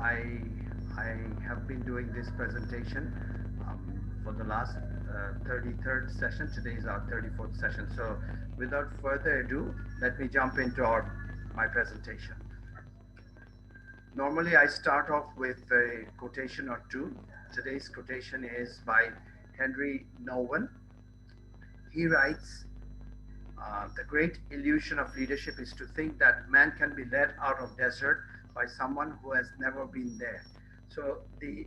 I have been doing this presentation for the last 33rd session. Today is our 34th session. So without further ado, let me jump into my presentation. Normally, I start off with a quotation or two. Today's quotation is by Henry Nouwen. He writes, the great illusion of leadership is to think that man can be led out of desert by someone who has never been there. So the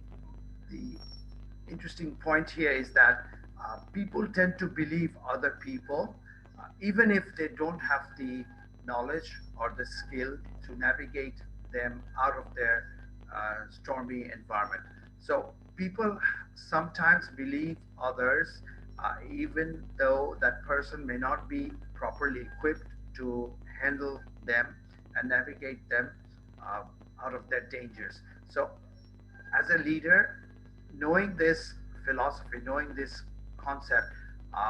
interesting point here is that people tend to believe other people, even if they don't have the knowledge or the skill to navigate them out of their stormy environment. So people sometimes believe others, even though that person may not be properly equipped to handle them and navigate them uh, out of their dangers. So as a leader, knowing this philosophy, knowing this concept,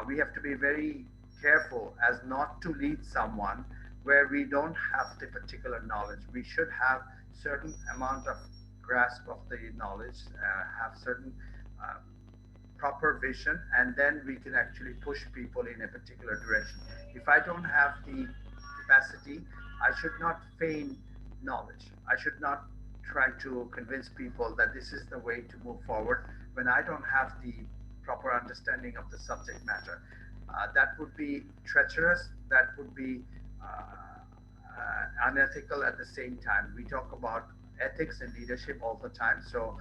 we have to be very careful as not to lead someone where we don't have the particular knowledge. We should have certain amount of grasp of the knowledge, have certain uh, proper vision, and then we can actually push people in a particular direction. If I don't have the capacity, I should not feign knowledge. I should not try to convince people that this is the way to move forward when I don't have the proper understanding of the subject matter. That would be treacherous, that would be unethical at the same time. We talk about ethics and leadership all the time. So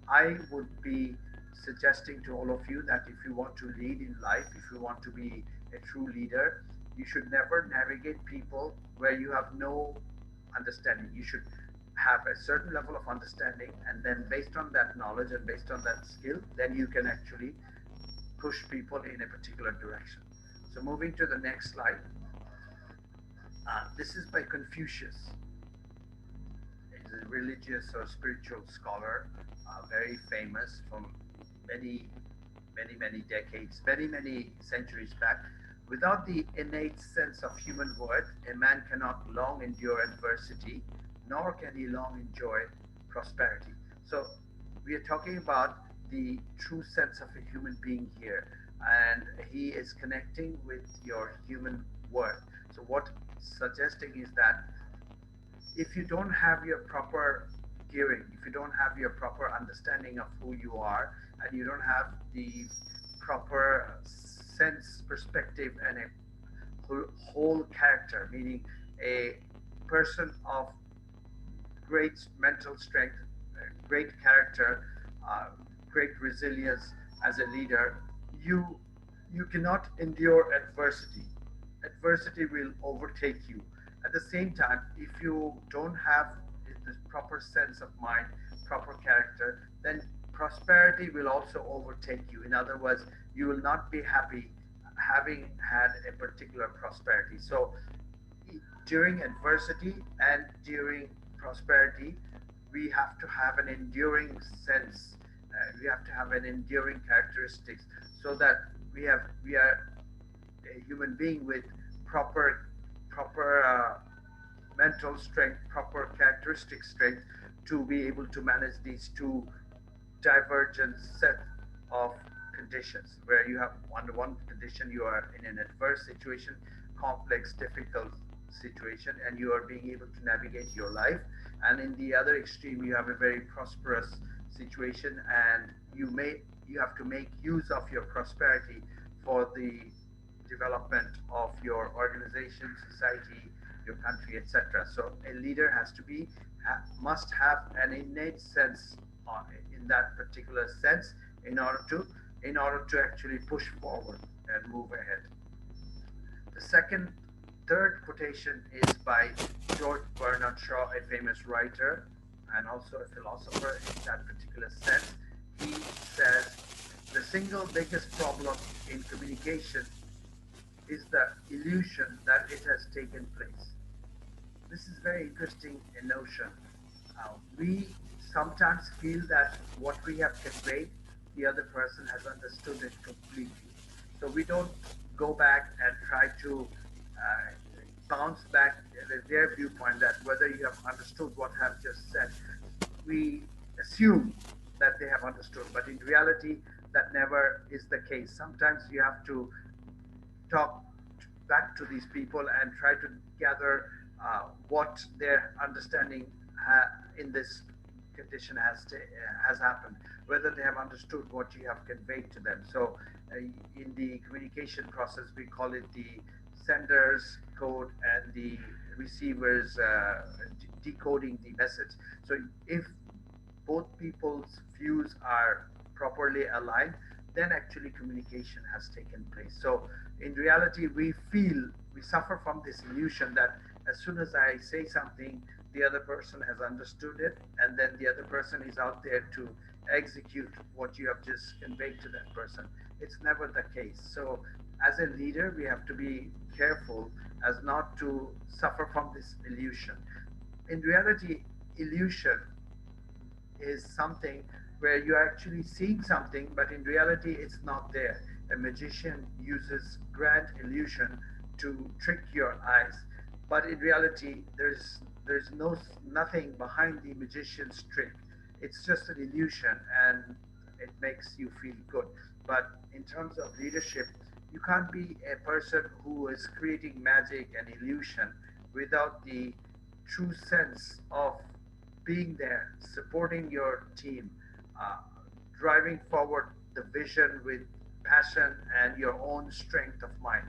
I would be suggesting to all of you that if you want to lead in life, if you want to be a true leader, you should never navigate people where you have no understanding. You should have a certain level of understanding, and then based on that knowledge and based on that skill, then you can actually push people in a particular direction. So moving to the next slide. This is by Confucius. He's a religious or spiritual scholar, very famous from many decades, many centuries back. Without the innate sense of human worth, a man cannot long endure adversity, nor can he long enjoy prosperity. So we are talking about the true sense of a human being here, and he is connecting with your human worth. So what suggesting is that if you don't have your proper gearing, if you don't have your proper understanding of who you are, and you don't have the proper sense, perspective, and a whole character, meaning a person of great mental strength, great character, uh, great resilience as a leader, you cannot endure adversity. Adversity will overtake you. At the same time, if you don't have the proper sense of mind, proper character, then prosperity will also overtake you. In other words, you will not be happy having had a particular prosperity. So during adversity and during prosperity, we have to have an enduring sense. We have to have an enduring characteristics so that we are a human being with proper mental strength, proper characteristic strength to be able to manage these two divergent set of conditions where you have under one condition you are in an adverse situation, complex, difficult situation, and you are being able to navigate your life, and in the other extreme you have a very prosperous situation, and you have to make use of your prosperity for the development of your organization, society, your country, etc. So a leader has to be must have an innate sense in that particular sense in order to actually push forward and move ahead. The third quotation is by George Bernard Shaw, a famous writer and also a philosopher in that particular sense. He says the single biggest problem in communication is the illusion that it has taken place. This is very interesting a notion. We sometimes feel that what we have conveyed, the other person has understood it completely. So we don't go back and try to bounce back their viewpoint that whether you have understood what I have just said. we assume that they have understood, but in reality, that never is the case. Sometimes you have to talk back to these people and try to gather what their understanding in this condition has happened, whether they have understood what you have conveyed to them. So, in the communication process, we call it the sender's code and the receiver's decoding the message. So, if both people's views are properly aligned, then actually communication has taken place. So in reality, we suffer from this illusion that as soon as I say something, the other person has understood it, and then the other person is out there to execute what you have just conveyed to that person. It's never the case. So as a leader, we have to be careful as not to suffer from this illusion. In reality, illusion is something where you're actually seeing something, but in reality, it's not there. A magician uses grand illusion to trick your eyes, but in reality, there's nothing behind the magician's trick. It's just an illusion, and it makes you feel good. But in terms of leadership, you can't be a person who is creating magic and illusion without the true sense of being there, supporting your team, uh, driving forward the vision with passion and your own strength of mind.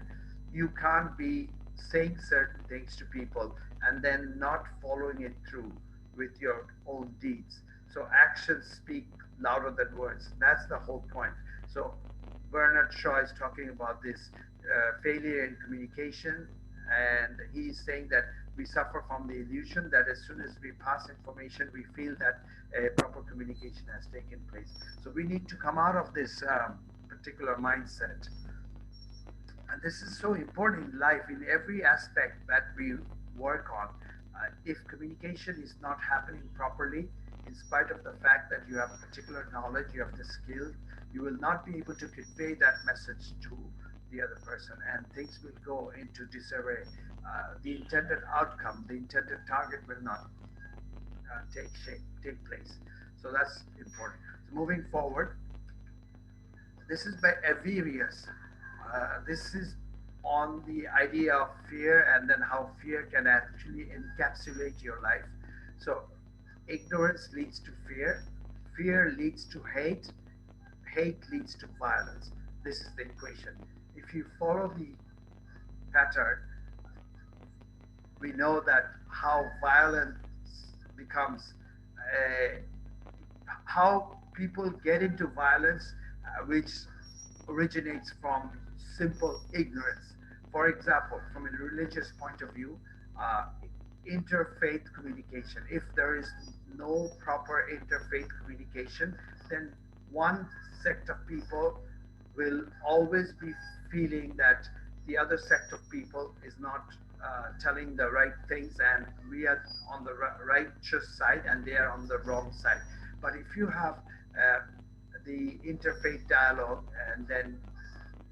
You can't be saying certain things to people and then not following it through with your own deeds. So actions speak louder than words. That's the whole point. So Bernard Shaw is talking about this failure in communication, and he's saying that we suffer from the illusion that as soon as we pass information, we feel that a proper communication has taken place. So we need to come out of this particular mindset. And this is so important in life, in every aspect that we work on. If communication is not happening properly, in spite of the fact that you have particular knowledge, you have the skill, you will not be able to convey that message to the other person, and things will go into disarray. The intended outcome, the intended target will not take shape, take place. So that's important. So moving forward, this is by Averius. This is on the idea of fear and then how fear can actually encapsulate your life. So, ignorance leads to fear, fear leads to hate, hate leads to violence. This is the equation. If you follow the pattern, we know that how violence becomes a, how people get into violence, which originates from simple ignorance. For example, from a religious point of view, uh, interfaith communication. If there is no proper interfaith communication, then one sect of people will always be feeling that the other sect of people is not telling the right things, and we are on the righteous side and they are on the wrong side. But if you have the interfaith dialogue, and then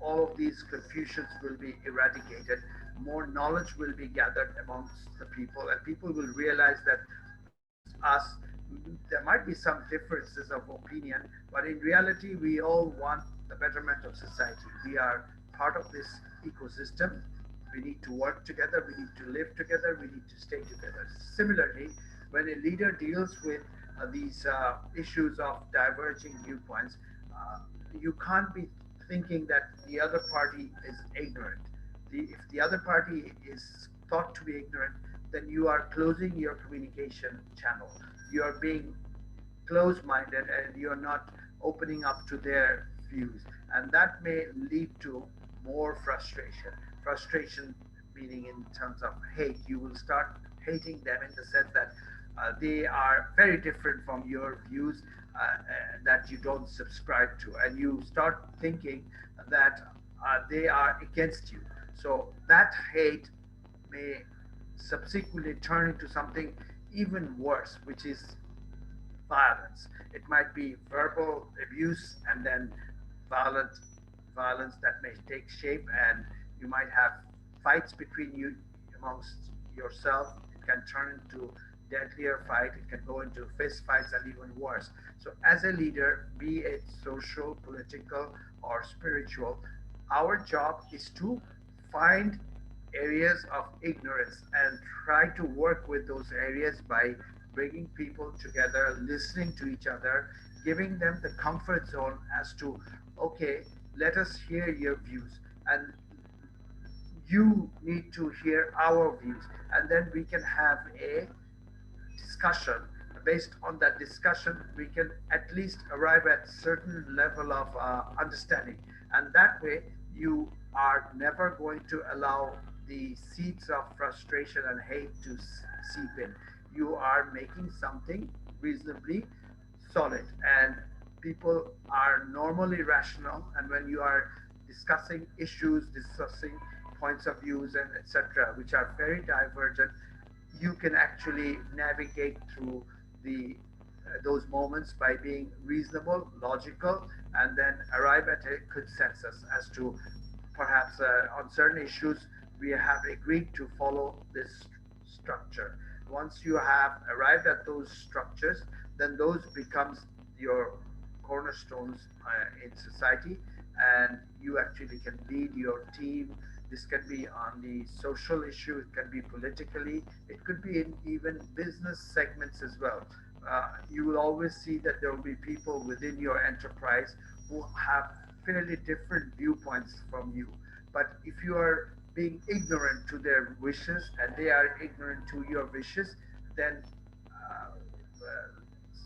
all of these confusions will be eradicated, more knowledge will be gathered amongst the people, and people will realize that us, there might be some differences of opinion, but in reality, we all want the betterment of society. We are part of this ecosystem. We need to work together, we need to live together, we need to stay together. Similarly, when a leader deals with these issues of diverging viewpoints, uh, you can't be thinking that the other party is ignorant. If the other party is thought to be ignorant, then you are closing your communication channel. You are being closed minded and you're not opening up to their views. And that may lead to more frustration. Frustration meaning in terms of hate. You will start hating them in the sense that they are very different from your views that you don't subscribe to. And you start thinking that they are against you. So that hate may subsequently turn into something even worse, which is violence. It might be verbal abuse and then violent violence that may take shape, and you might have fights between you amongst yourself. It can turn into deadlier fight. It can go into fist fights and even worse. So, as a leader, be it social, political, or spiritual, our job is to find areas of ignorance and try to work with those areas by bringing people together, listening to each other, giving them the comfort zone as to, okay, let us hear your views, and you need to hear our views, and then we can have a discussion. Based on that discussion, we can at least arrive at certain level of understanding, and that way you are never going to allow the seeds of frustration and hate to seep in. You are making something reasonably solid, and people are normally rational, and when you are discussing issues, discussing points of views, and etc., which are very divergent, you can actually navigate through the those moments by being reasonable, logical, and then arrive at a consensus as to perhaps on certain issues we have agreed to follow this structure. Once you have arrived at those structures, then those becomes your cornerstones in society, and you actually can lead your team. This can be on the social issue, it can be politically, it could be in even business segments as well. You will always see that there will be people within your enterprise who have fairly different viewpoints from you. But if you are being ignorant to their wishes and they are ignorant to your wishes, then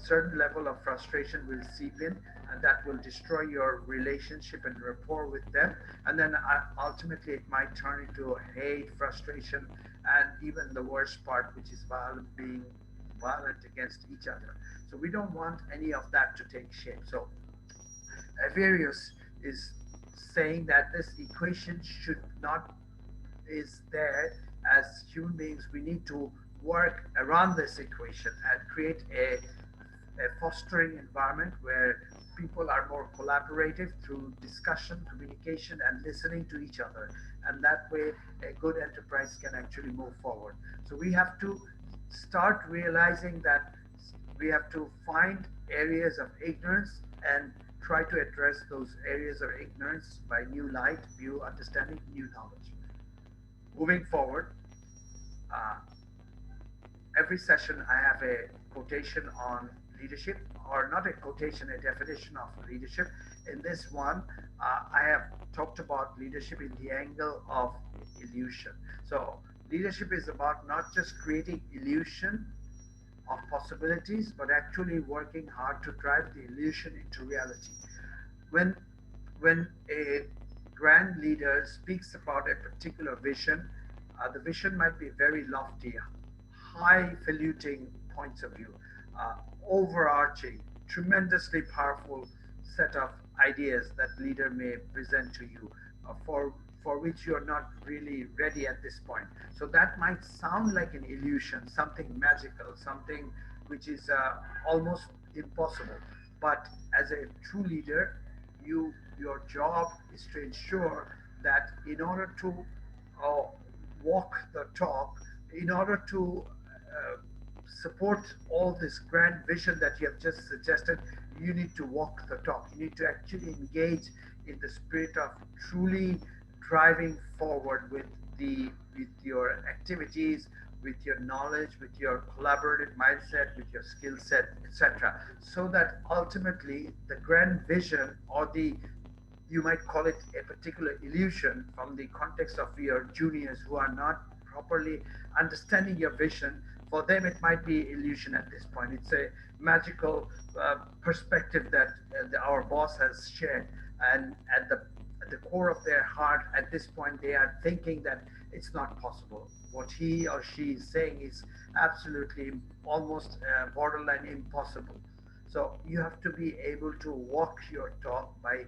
certain level of frustration will seep in, and that will destroy your relationship and rapport with them, and then ultimately it might turn into hate, frustration, and even the worst part, which is being violent against each other. So we don't want any of that to take shape. So Avarius is saying that this equation should not is there. As human beings, we need to work around this equation and create a fostering environment where people are more collaborative through discussion, communication, and listening to each other. And that way, a good enterprise can actually move forward. So we have to start realizing that we have to find areas of ignorance and try to address those areas of ignorance by new light, new understanding, new knowledge. Moving forward, uh, every session I have a quotation on leadership, or not a quotation, a definition of leadership. In this one, I have talked about leadership in the angle of illusion. So, leadership is about not just creating illusion of possibilities, but actually working hard to drive the illusion into reality. When when a grand leader speaks about a particular vision, the vision might be very lofty, highfalutin points of view, uh, overarching, tremendously powerful set of ideas that leader may present to you, for which you are not really ready at this point. So that might sound like an illusion, something magical, something which is almost impossible. But as a true leader, your job is to ensure that in order to uh, walk the talk, in order to support all this grand vision that you have just suggested, you need to walk the talk. You need to actually engage in the spirit of truly driving forward with your activities, with your knowledge, with your collaborative mindset, with your skill set, etc. So that ultimately the grand vision, or the, you might call it a particular illusion from the context of your juniors who are not properly understanding your vision. For them it might be illusion at this point. It's a magical perspective that our boss has shared, and at the core of their heart at this point they are thinking that it's not possible. What he or she is saying is absolutely almost borderline impossible. So you have to be able to walk your talk by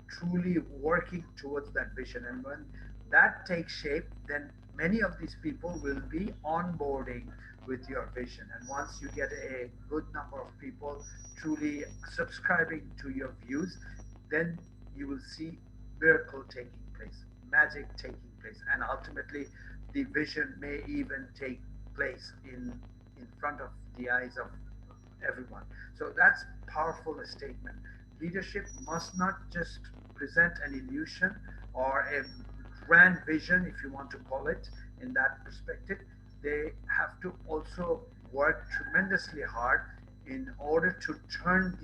truly working towards that vision. And when that takes shape, then many of these people will be onboarding with your vision. And once you get a good number of people truly subscribing to your views, then you will see miracle taking place, magic taking place, and ultimately the vision may even take place in in front of the eyes of everyone. So that's powerful a statement. Leadership must not just present an illusion or a grand vision, if you want to call it in that perspective. They have to also work tremendously hard in order to turn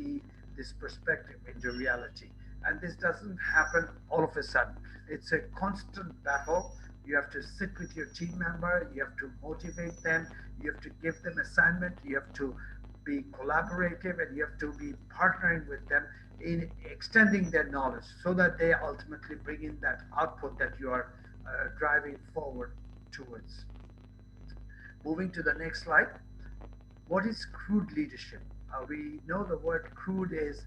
this perspective into reality. And this doesn't happen all of a sudden. It's a constant battle. You have to sit with your team member, you have to motivate them, you have to give them assignment, you have to be collaborative, and you have to be partnering with them in extending their knowledge so that they ultimately bring in that output that you are driving forward towards. Moving to the next slide. What is crude leadership? We know the word crude is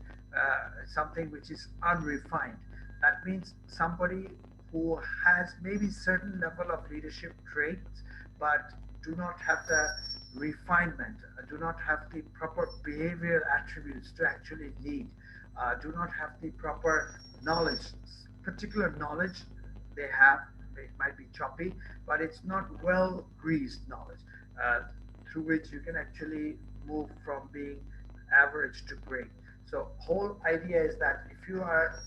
something which is unrefined. That means somebody who has maybe certain level of leadership traits, but do not have the refinement, do not have the proper behavioral attributes to actually lead, do not have the proper knowledge, particular knowledge they have. It might be choppy, but it's not well greased knowledge. Uh, Through which you can actually move from being average to great. So whole idea is that if you are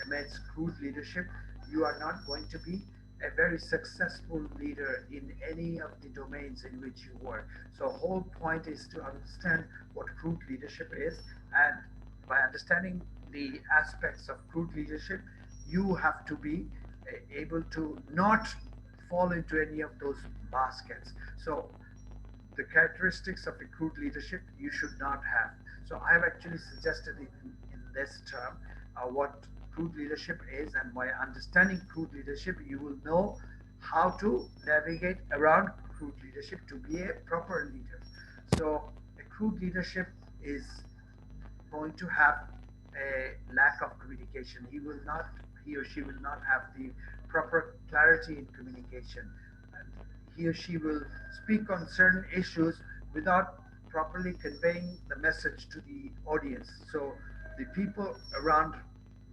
amidst crude leadership, you are not going to be a very successful leader in any of the domains in which you work. So whole point is to understand what crude leadership is, and by understanding the aspects of crude leadership, you have to be able to not fall into any of those baskets. So the characteristics of recruit leadership you should not have. So I've actually suggested in this term what crude leadership is, and by understanding crude leadership, you will know how to navigate around crude leadership to be a proper leader. So a crude leadership is going to have a lack of communication. He or she will not have the proper clarity in communication. And he or she will speak on certain issues without properly conveying the message to the audience. So the people around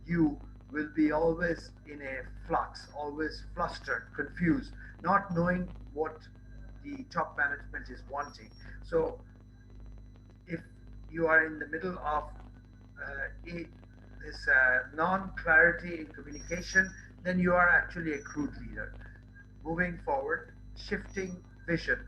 you will be always in a flux, always flustered, confused, not knowing what the top management is wanting. So if you are in the middle of this non-clarity in communication, then you are actually a crude leader. Moving forward, shifting vision.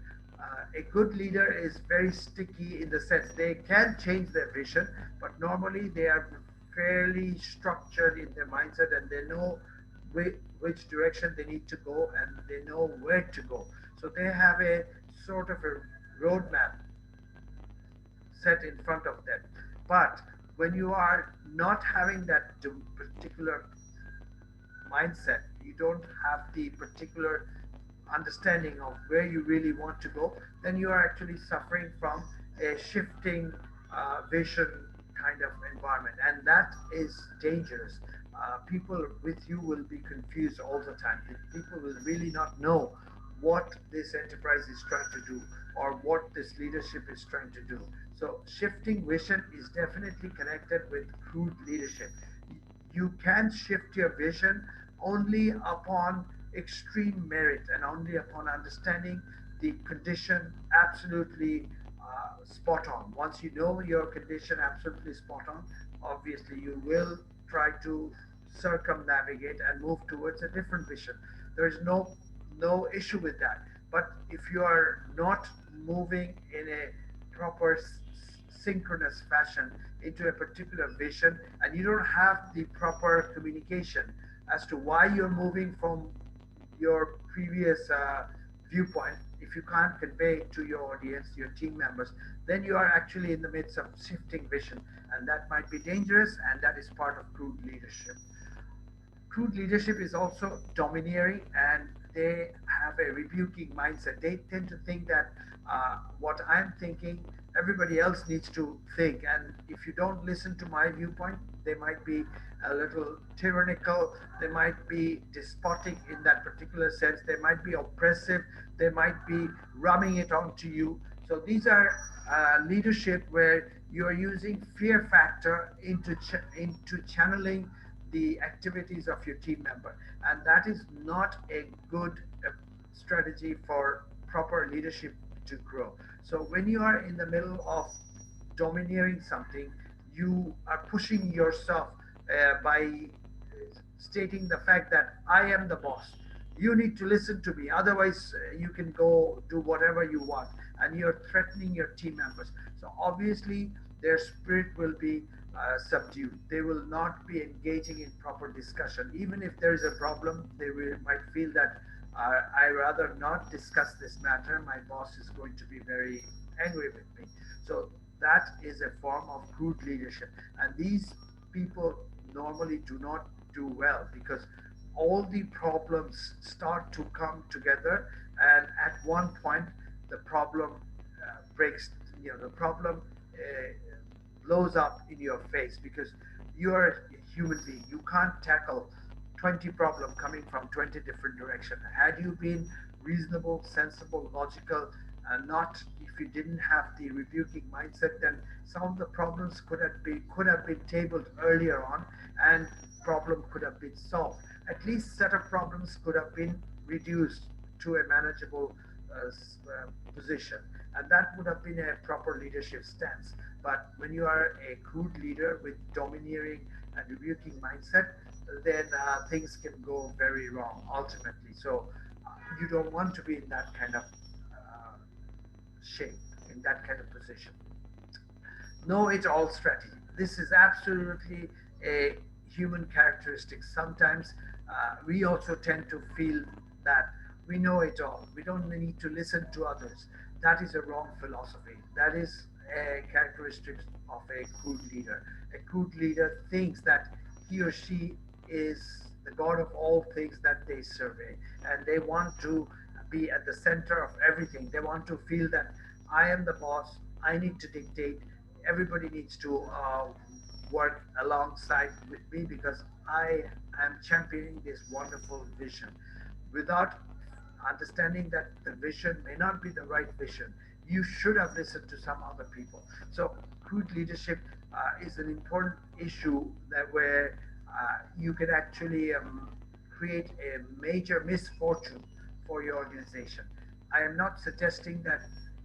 A good leader is very sticky in the sense they can change their vision, but normally they are fairly structured in their mindset, and they know which direction they need to go, and they know where to go. So they have a sort of a roadmap set in front of them. But when you are not having that particular mindset, you don't have the particular understanding of where you really want to go, then you are actually suffering from a shifting vision kind of environment, and that is dangerous. People with you will be confused all the time. People will really not know what this enterprise is trying to do or what this leadership is trying to do. So, shifting vision is definitely connected with crude leadership. You can shift your vision only upon extreme merit and only upon understanding the condition absolutely spot on. Once you know your condition absolutely spot on, obviously you will try to circumnavigate and move towards a different vision. There is no issue with that. But if you are not moving in a proper synchronous fashion into a particular vision, and you don't have the proper communication as to why you're moving from your previous viewpoint, if you can't convey it to your audience, your team members, then you are actually in the midst of shifting vision, and that might be dangerous, and that is part of crude leadership. Crude leadership is also domineering, and they have a rebuking mindset. They tend to think that what I'm thinking, everybody else needs to think. And if you don't listen to my viewpoint, they might be a little tyrannical, they might be despotic in that particular sense, they might be oppressive, they might be rubbing it onto you. So these are leadership where you're using fear factor into channeling the activities of your team member, and that is not a good strategy for proper leadership to grow. So when you are in the middle of domineering something, you are pushing yourself by stating the fact that I am the boss. You need to listen to me, otherwise, you can go do whatever you want, and you're threatening your team members. So, obviously, their spirit will be subdued. They will not be engaging in proper discussion. Even if there is a problem, might feel that I rather not discuss this matter. My boss is going to be very angry with me. So, that is a form of crude leadership. And these people normally do not do well because all the problems start to come together, and at one point the problem breaks, the problem blows up in your face because you're a human being. You can't tackle 20 problems coming from 20 different directions. Had you been reasonable, sensible, logical, and not, if you didn't have the rebuking mindset, then some of the problems could have been tabled earlier on, and problem could have been solved. At least set of problems could have been reduced to a manageable position, and that would have been a proper leadership stance. But when you are a crude leader with domineering and rebuking mindset, then things can go very wrong ultimately. So you don't want to be in that kind of shape, in that kind of position. Know it all strategy. This is absolutely a human characteristic. Sometimes we also tend to feel that we know it all. We don't need to listen to others. That is a wrong philosophy. That is a characteristic of a crude leader. A crude leader thinks that he or she is the god of all things that they survey, and they want to be at the center of everything. They want to feel that I am the boss. I need to dictate. Everybody needs to work alongside with me because I am championing this wonderful vision without understanding that the vision may not be the right vision. You should have listened to some other people. So, crude leadership is an important issue that where you can actually create a major misfortune for your organization. I am not suggesting that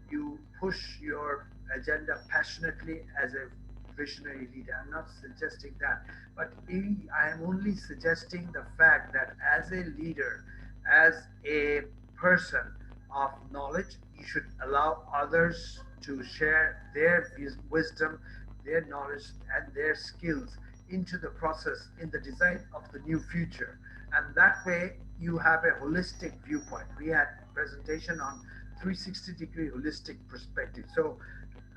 you push your agenda passionately as a visionary leader. I'm not suggesting that. But I am only suggesting the fact that as a leader, as a person of knowledge, you should allow others to share their wisdom, their knowledge, and their skills into the process in the design of the new future. And that way, you have a holistic viewpoint. We had presentation on 360-degree holistic perspective. So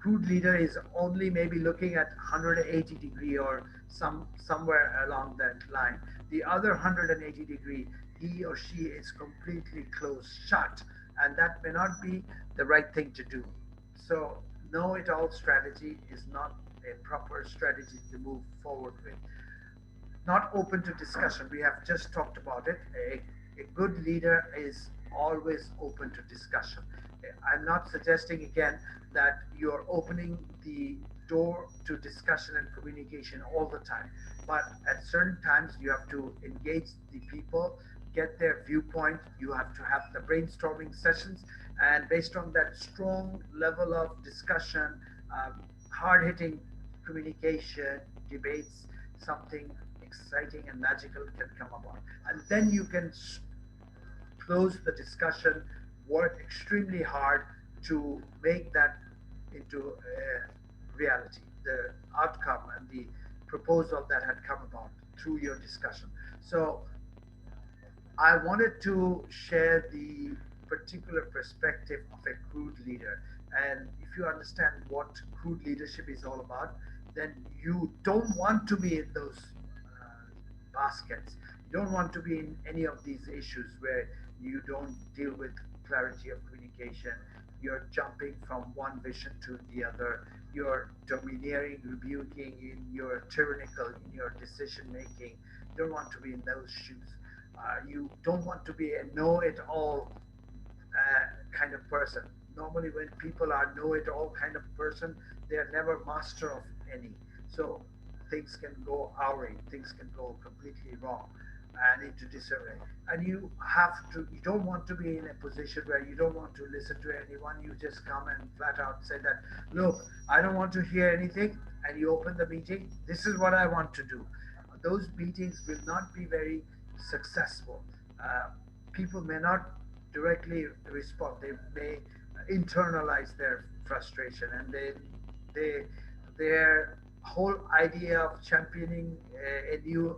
crude leader is only maybe looking at 180 degree or somewhere along that line. The other 180 degree, he or she is completely closed shut, and that may not be the right thing to do. So know it all strategy is not a proper strategy to move forward with. Not open to discussion. We have just talked about it. A good leader is always open to discussion. I'm not suggesting again that you're opening the door to discussion and communication all the time, but at certain times you have to engage the people, get their viewpoint. You have to have the brainstorming sessions, and based on that strong level of discussion, hard hitting communication, debates, something exciting and magical can come about. And then you can close the discussion, work extremely hard to make that into a reality, the outcome and the proposal that had come about through your discussion. So I wanted to share the particular perspective of a crude leader. And if you understand what crude leadership is all about, then you don't want to be in those baskets. You don't want to be in any of these issues where you don't deal with clarity of communication. You're jumping from one vision to the other. You're domineering, rebuking, you're tyrannical in your decision making. You don't want to be in those shoes. You don't want to be a know-it-all kind of person. Normally, when people are know-it-all kind of person, they are never master of any. So things can go awry. Things can go completely wrong. and into disarray. And you don't want to be in a position where you don't want to listen to anyone. You just come and flat out say that, look, I don't want to hear anything. And you open the meeting. This is what I want to do. Those meetings will not be very successful. Uh, People may not directly respond. They may internalize their frustration, and they their whole idea of championing a new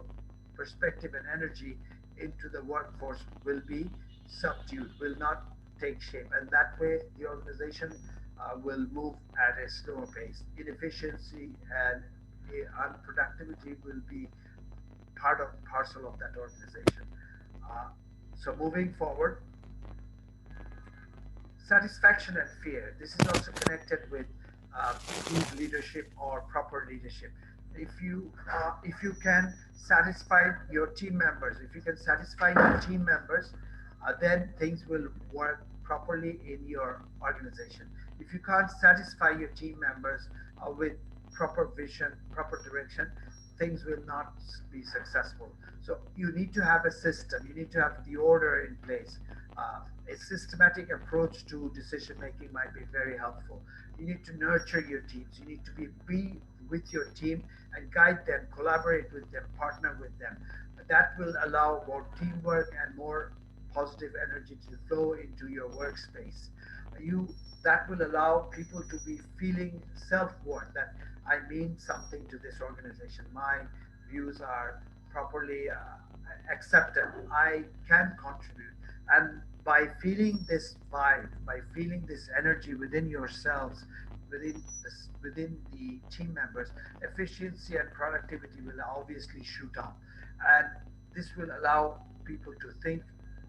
perspective and energy into the workforce will be subdued, will not take shape, and that way the organization will move at a slower pace. Inefficiency and unproductivity will be part of parcel of that organization. Uh, so moving forward, satisfaction and fear. This is also connected with good leadership or proper leadership. If you can satisfy your team members, if you can satisfy your team members, then things will work properly in your organization. If you can't satisfy your team members with proper vision, proper direction, things will not be successful. So you need to have a system. You need to have the order in place. A systematic approach to decision making might be very helpful. You need to nurture your teams. You need to be with your team and guide them, collaborate with them, partner with them. That will allow more teamwork and more positive energy to flow into your workspace. You That will allow people to be feeling self-worth, that I mean something to this organization. My views are properly accepted. I can contribute. And by feeling this vibe, by feeling this energy within yourselves, within the team members, efficiency and productivity will obviously shoot up. And this will allow people to think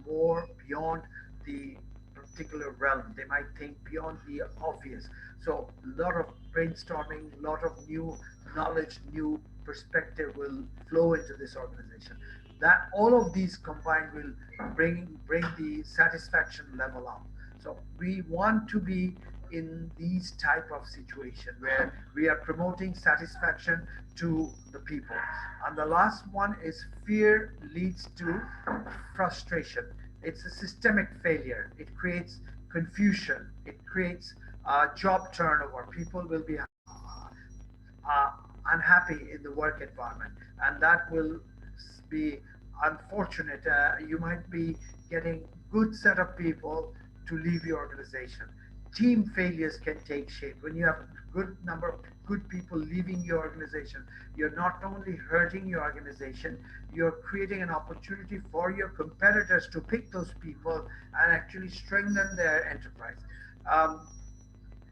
more beyond the particular realm. They might think beyond the obvious. So a lot of brainstorming, a lot of new knowledge, new perspective will flow into this organization. That all of these combined will bring the satisfaction level up. So we want to be in these type of situation where we are promoting satisfaction to the people. And the last one is fear leads to frustration. It's a systemic failure. It creates confusion. It creates job turnover. People will be uh, unhappy in the work environment, and that will be unfortunate. You might be getting good set of people to leave your organization. Team failures can take shape when you have good number of good people leaving your organization. You're not only hurting your organization, you're creating an opportunity for your competitors to pick those people and actually strengthen their enterprise. um,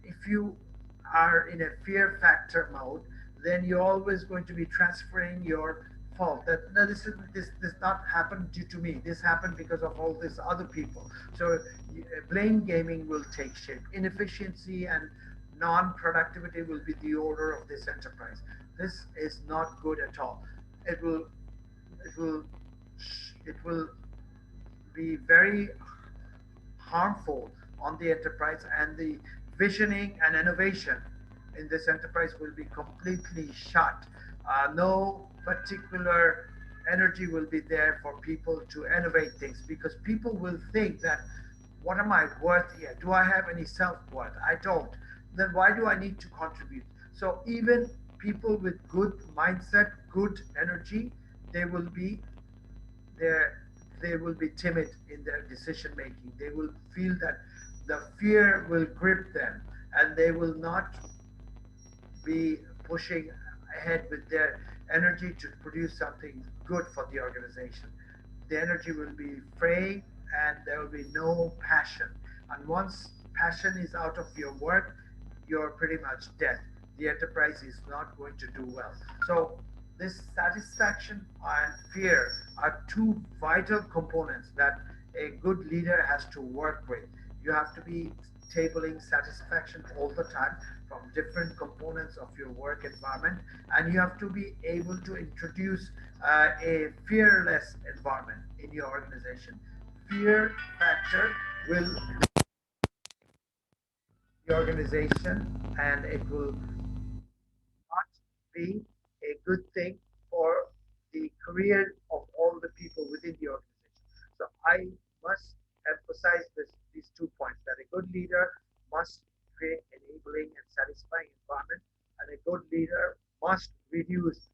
if you are in a fear factor mode, then you're always going to be transferring your fault. That no, this not happened due to me. This happened because of all these other people. So blame gaming will take shape. Inefficiency and non-productivity will be the order of this enterprise. This is not good at all. It will it will it will be very harmful on the enterprise, and the visioning and innovation in this enterprise will be completely shut. No particular energy will be there for people to innovate things, because people will think that, what am I worth here? Do I have any self worth? I don't. Then why do I need to contribute? So even people with good mindset, good energy, they will be there, they will be timid in their decision making. They will feel that the fear will grip them, and they will not be pushing ahead with their energy to produce something good for the organization. The energy will be fraying, and there will be no passion. And once passion is out of your work, you're pretty much dead. The enterprise is not going to do well. So this satisfaction and fear are two vital components that a good leader has to work with. You have to be tabling satisfaction all the time from different components of your work environment, and you have to be able to introduce a fearless environment in your organization. Fear factor will the organization, and it will not be a good thing for the career of all the people within the organization. So I must emphasize these 2 points, that a good leader must create enabling and satisfying environment, and a good leader must reduce